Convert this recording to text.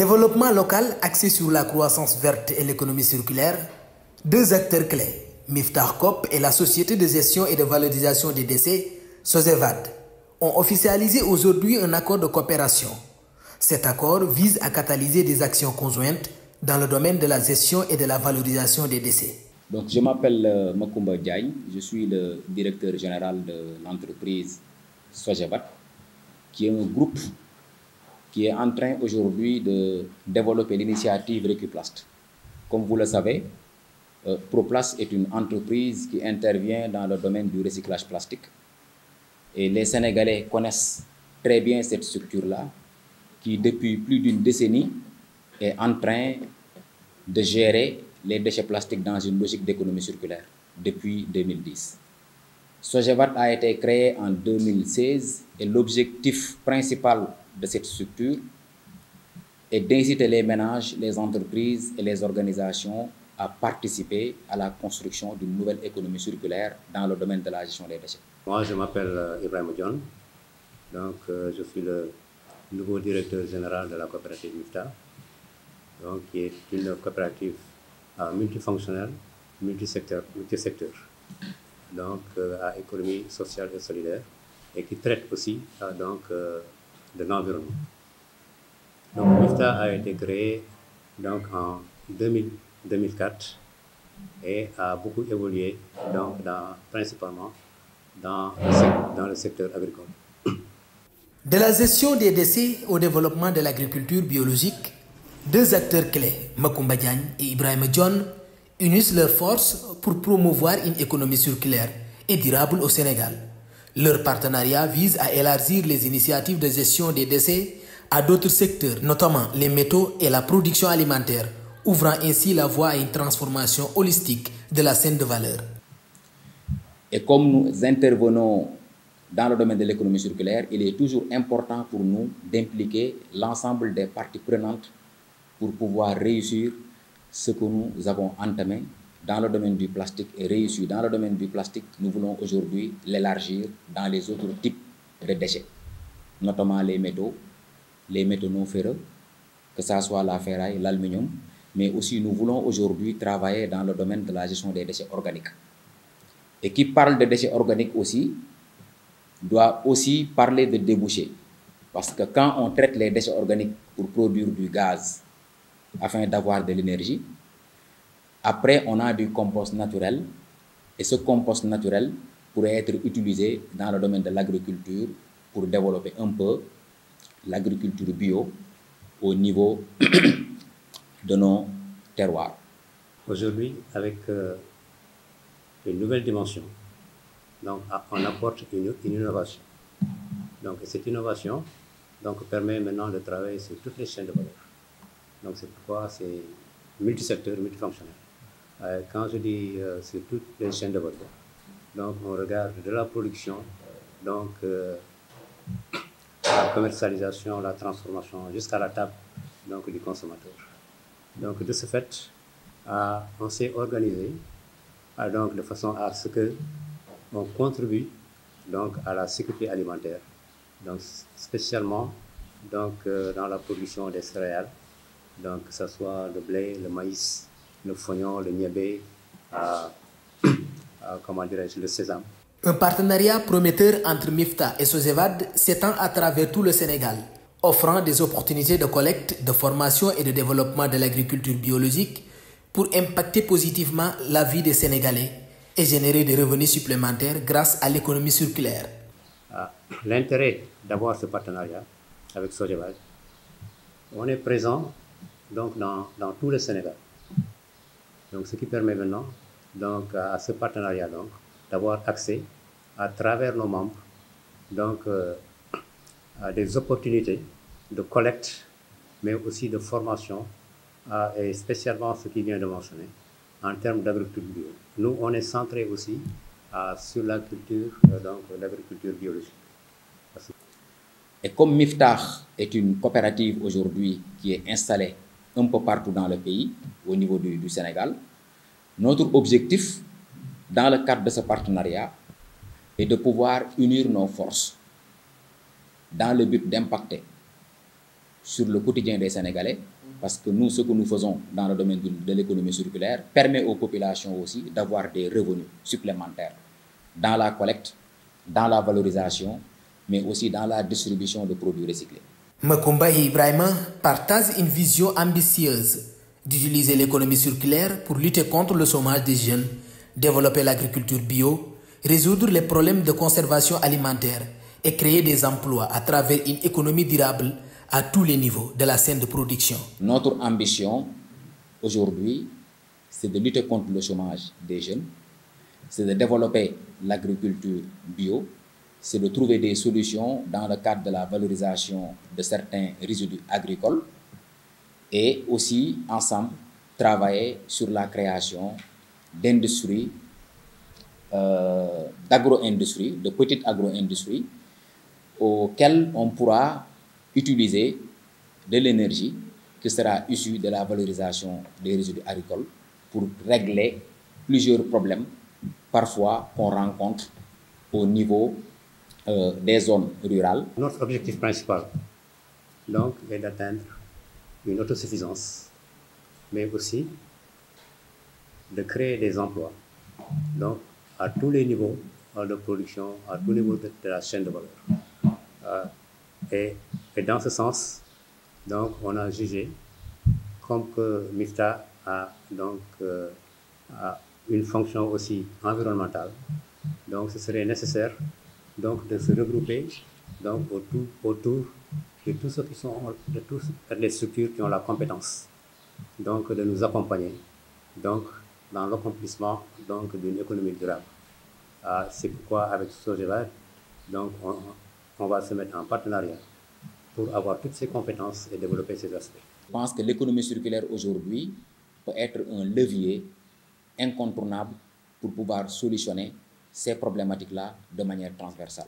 Développement local axé sur la croissance verte et l'économie circulaire, deux acteurs clés, Miftah Corp et la société de gestion et de valorisation des déchets, SOGEVAD, ont officialisé aujourd'hui un accord de coopération. Cet accord vise à catalyser des actions conjointes dans le domaine de la gestion et de la valorisation des déchets. Donc, je m'appelle Macoumba Diagne, je suis le directeur général de l'entreprise SOGEVAD, qui est un groupe qui est en train aujourd'hui de développer l'initiative Recuplast. Comme vous le savez, Proplast est une entreprise qui intervient dans le domaine du recyclage plastique. Et les Sénégalais connaissent très bien cette structure-là, qui depuis plus d'une décennie est en train de gérer les déchets plastiques dans une logique d'économie circulaire depuis 2010. SOGEVAD a été créé en 2016 et l'objectif principal de cette structure est d'inciter les ménages, les entreprises et les organisations à participer à la construction d'une nouvelle économie circulaire dans le domaine de la gestion des déchets. Moi, je m'appelle Ibrahim John, donc je suis le nouveau directeur général de la coopérative Miftah, donc qui est une coopérative multifonctionnelle, multisecteur, donc à économie sociale et solidaire, et qui traite aussi de l'environnement. Donc Miftah a été créé donc en 2004 et a beaucoup évolué donc principalement dans le secteur agricole. De la gestion des déchets au développement de l'agriculture biologique, deux acteurs clés, Macoumba Diagne et Ibrahim John, unissent leurs forces pour promouvoir une économie circulaire et durable au Sénégal. Leur partenariat vise à élargir les initiatives de gestion des déchets à d'autres secteurs, notamment les métaux et la production alimentaire, ouvrant ainsi la voie à une transformation holistique de la chaîne de valeur. Et comme nous intervenons dans le domaine de l'économie circulaire, il est toujours important pour nous d'impliquer l'ensemble des parties prenantes pour pouvoir réussir ce que nous avons entamé dans le domaine du plastique et réussi dans le domaine du plastique. Nous voulons aujourd'hui l'élargir dans les autres types de déchets, notamment les métaux non ferreux, que ce soit la ferraille, l'aluminium, mais aussi nous voulons aujourd'hui travailler dans le domaine de la gestion des déchets organiques. Et qui parle de déchets organiques aussi, doit aussi parler de débouchés. Parce que quand on traite les déchets organiques pour produire du gaz afin d'avoir de l'énergie, après on a du compost naturel et ce compost naturel pourrait être utilisé dans le domaine de l'agriculture pour développer un peu l'agriculture bio au niveau de nos terroirs. Aujourd'hui, avec une nouvelle dimension, donc on apporte une innovation. Donc cette innovation permet maintenant de travailler sur toutes les chaînes de valeur. Donc c'est pourquoi c'est multisecteur, multifonctionnel. Quand je dis sur toutes les chaînes de valeur, donc on regarde de la production, donc la commercialisation, la transformation, jusqu'à la table donc, du consommateur. Donc de ce fait, on s'est organisé donc, de façon à ce que on contribue donc, à la sécurité alimentaire, donc spécialement donc, dans la production des céréales, donc que ce soit le blé, le maïs, le fognon, le niébé, comment dirais-je, le sésame. Un partenariat prometteur entre Miftah et SOGEVAD s'étend à travers tout le Sénégal, offrant des opportunités de collecte, de formation et de développement de l'agriculture biologique pour impacter positivement la vie des Sénégalais et générer des revenus supplémentaires grâce à l'économie circulaire. L'intérêt d'avoir ce partenariat avec SOGEVAD, on est présent donc, dans tout le Sénégal. Donc, ce qui permet maintenant donc, à ce partenariat d'avoir accès à travers nos membres donc, à des opportunités de collecte, mais aussi de formation, et spécialement ce qui vient de mentionner, en termes d'agriculture bio. Nous, on est centré aussi sur la culture, donc l'agriculture biologique. Et comme Miftah est une coopérative aujourd'hui qui est installée un peu partout dans le pays, au niveau du Sénégal, notre objectif, dans le cadre de ce partenariat, est de pouvoir unir nos forces dans le but d'impacter sur le quotidien des Sénégalais Parce que nous, ce que nous faisons dans le domaine de l'économie circulaire permet aux populations aussi d'avoir des revenus supplémentaires dans la collecte, dans la valorisation, mais aussi dans la distribution de produits recyclés. Macoumba et Ibrahima partagent une vision ambitieuse d'utiliser l'économie circulaire pour lutter contre le chômage des jeunes, développer l'agriculture bio, résoudre les problèmes de conservation alimentaire et créer des emplois à travers une économie durable à tous les niveaux de la chaîne de production. Notre ambition aujourd'hui, c'est de lutter contre le chômage des jeunes, c'est de développer l'agriculture bio, c'est de trouver des solutions dans le cadre de la valorisation de certains résidus agricoles et aussi ensemble travailler sur la création d'industries, d'agro-industries, de petites agro-industries auxquelles on pourra utiliser de l'énergie qui sera issue de la valorisation des résidus agricoles pour régler plusieurs problèmes parfois qu'on rencontre au niveau des zones rurales. Notre objectif principal donc, est d'atteindre une autosuffisance, mais aussi de créer des emplois donc, à tous les niveaux de production, à tous les niveaux de la chaîne de valeur. Et dans ce sens, donc, on a jugé, comme que MIFTA a donc, une fonction aussi environnementale, donc ce serait nécessaire donc, de se regrouper donc, autour de tous ceux qui sont de toutes les structures qui ont la compétence donc, de nous accompagner donc, dans l'accomplissement d'une économie durable. C'est pourquoi avec Sogeva, donc on va se mettre en partenariat pour avoir toutes ces compétences et développer ces aspects. Je pense que l'économie circulaire aujourd'hui peut être un levier incontournable pour pouvoir solutionner ces problématiques-là de manière transversale.